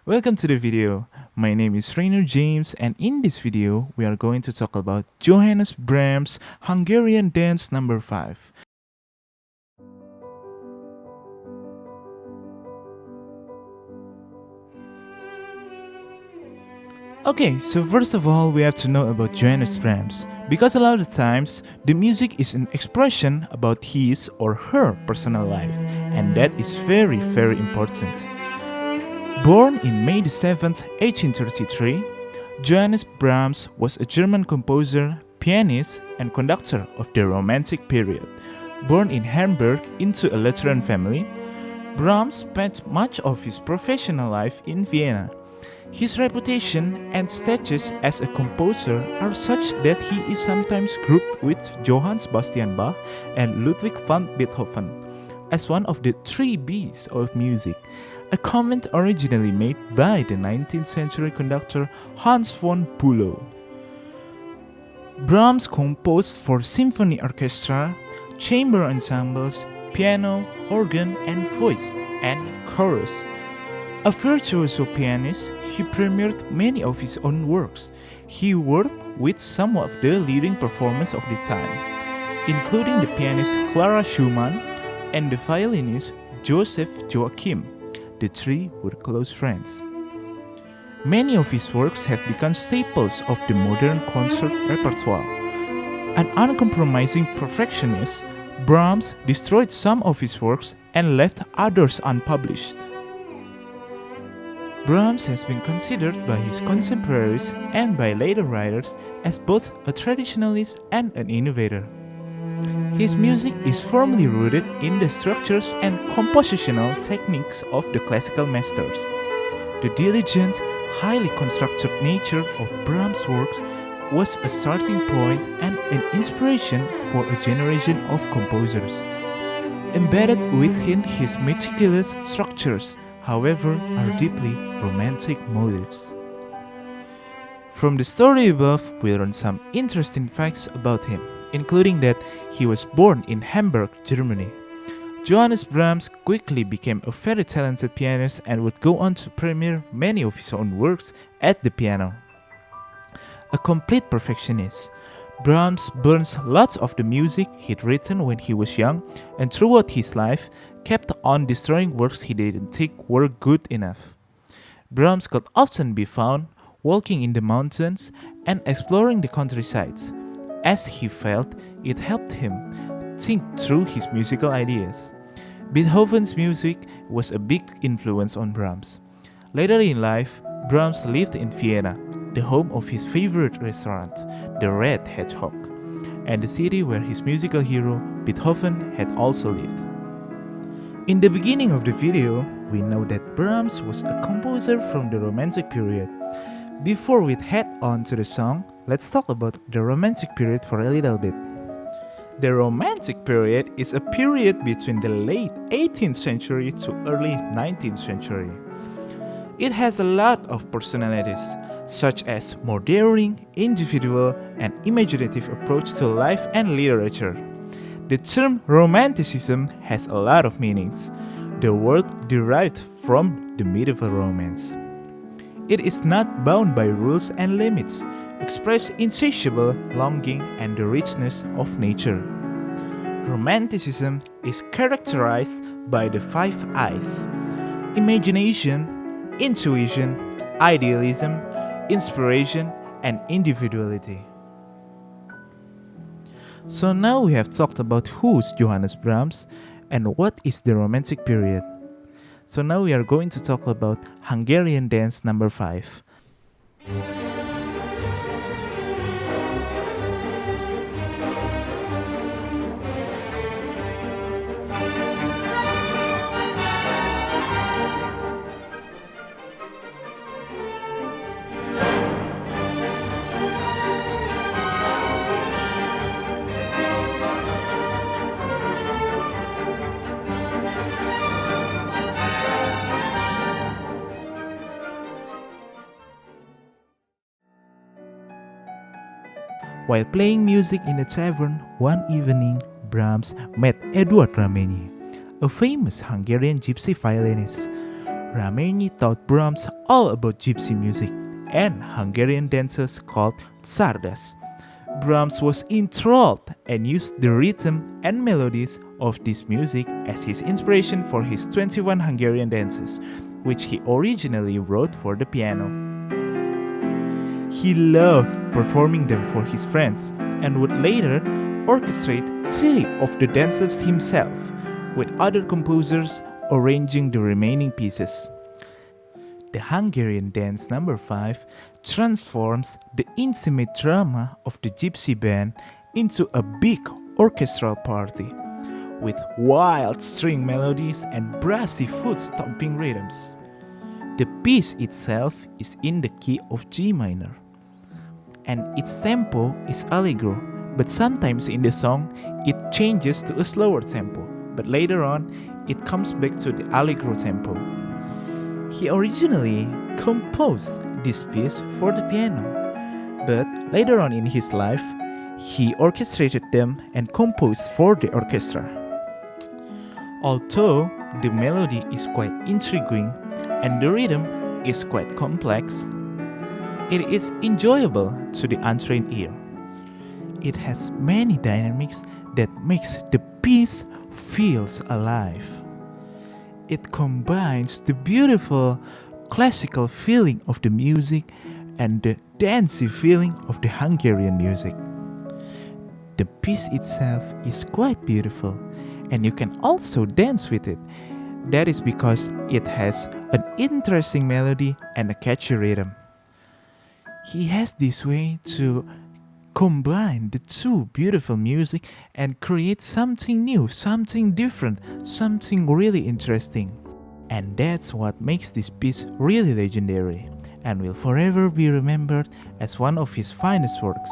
Welcome to the video. My name is Rainer James, and in this video, we are going to talk about Johannes Brahms' Hungarian Dance Number 5. Okay, so first of all, we have to know about Johannes Brahms, because a lot of times the music is an expression about his or her personal life, and that is very, very important. Born in May 7th, 1833, Johannes Brahms was a German composer, pianist, and conductor of the Romantic period. Born in Hamburg into a Lutheran family, Brahms spent much of his professional life in Vienna. His reputation and status as a composer are such that he is sometimes grouped with Johann Sebastian Bach and Ludwig van Beethoven as one of the three Bs of music, a comment originally made by the 19th century conductor Hans von Bülow. Brahms composed for symphony orchestra, chamber ensembles, piano, organ and voice, and chorus. A virtuoso pianist, he premiered many of his own works. He worked with some of the leading performers of the time, including the pianist Clara Schumann and the violinist Joseph Joachim. The three were close friends. Many of his works have become staples of the modern concert repertoire. An uncompromising perfectionist, Brahms destroyed some of his works and left others unpublished. Brahms has been considered by his contemporaries and by later writers as both a traditionalist and an innovator. His music is firmly rooted in the structures and compositional techniques of the classical masters. The diligent, highly constructed nature of Brahms' works was a starting point and an inspiration for a generation of composers. Embedded within his meticulous structures, however, are deeply romantic motives. From the story above, we learn some interesting facts about him, including that he was born in Hamburg, Germany. Johannes Brahms quickly became a very talented pianist and would go on to premiere many of his own works at the piano. A complete perfectionist, Brahms burns lots of the music he'd written when he was young and throughout his life kept on destroying works he didn't think were good enough. Brahms could often be found walking in the mountains and exploring the countrysides, as he felt it helped him think through his musical ideas. Beethoven's music was a big influence on Brahms. Later in life, Brahms lived in Vienna, the home of his favorite restaurant, the Red Hedgehog, and the city where his musical hero Beethoven had also lived. In the beginning of the video, we know that Brahms was a composer from the Romantic period. Before we head on to the song, let's talk about the Romantic period for a little bit. The Romantic period is a period between the late 18th century to early 19th century. It has a lot of personalities, such as more daring, individual, and imaginative approach to life and literature. The term Romanticism has a lot of meanings. The word derived from the medieval romance. It is not bound by rules and limits, express insatiable longing and the richness of nature. Romanticism is characterized by the 5 I's: imagination, intuition, idealism, inspiration, and individuality. So now we have talked about who's Johannes Brahms and what is the Romantic period. So now we are going to talk about Hungarian Dance Number 5. While playing music in a tavern one evening, Brahms met Eduard Raményi, a famous Hungarian gypsy violinist. Rameini taught Brahms all about gypsy music and Hungarian dances called czardas. Brahms was enthralled and used the rhythm and melodies of this music as his inspiration for his 21 Hungarian dances, which he originally wrote for the piano. He loved performing them for his friends and would later orchestrate 3 of the dances himself, with other composers arranging the remaining pieces. The Hungarian dance number 5 transforms the intimate drama of the gypsy band into a big orchestral party, with wild string melodies and brassy foot-stomping rhythms. The piece itself is in the key of G minor, and its tempo is allegro, but sometimes in the song it changes to a slower tempo, but later on it comes back to the allegro tempo. He originally composed this piece for the piano, but later on in his life he orchestrated them and composed for the orchestra. Although the melody is quite intriguing and the rhythm is quite complex, it is enjoyable to the untrained ear. It has many dynamics that makes the piece feels alive. It combines the beautiful classical feeling of the music and the dancey feeling of the Hungarian music. The piece itself is quite beautiful, and you can also dance with it. That is because it has an interesting melody and a catchy rhythm. He has this way to combine the two beautiful music and create something new, something different, something really interesting. And that's what makes this piece really legendary and will forever be remembered as one of his finest works.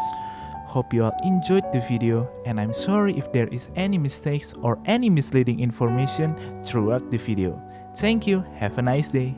Hope you all enjoyed the video, and I'm sorry if there is any mistakes or any misleading information throughout the video. Thank you, have a nice day.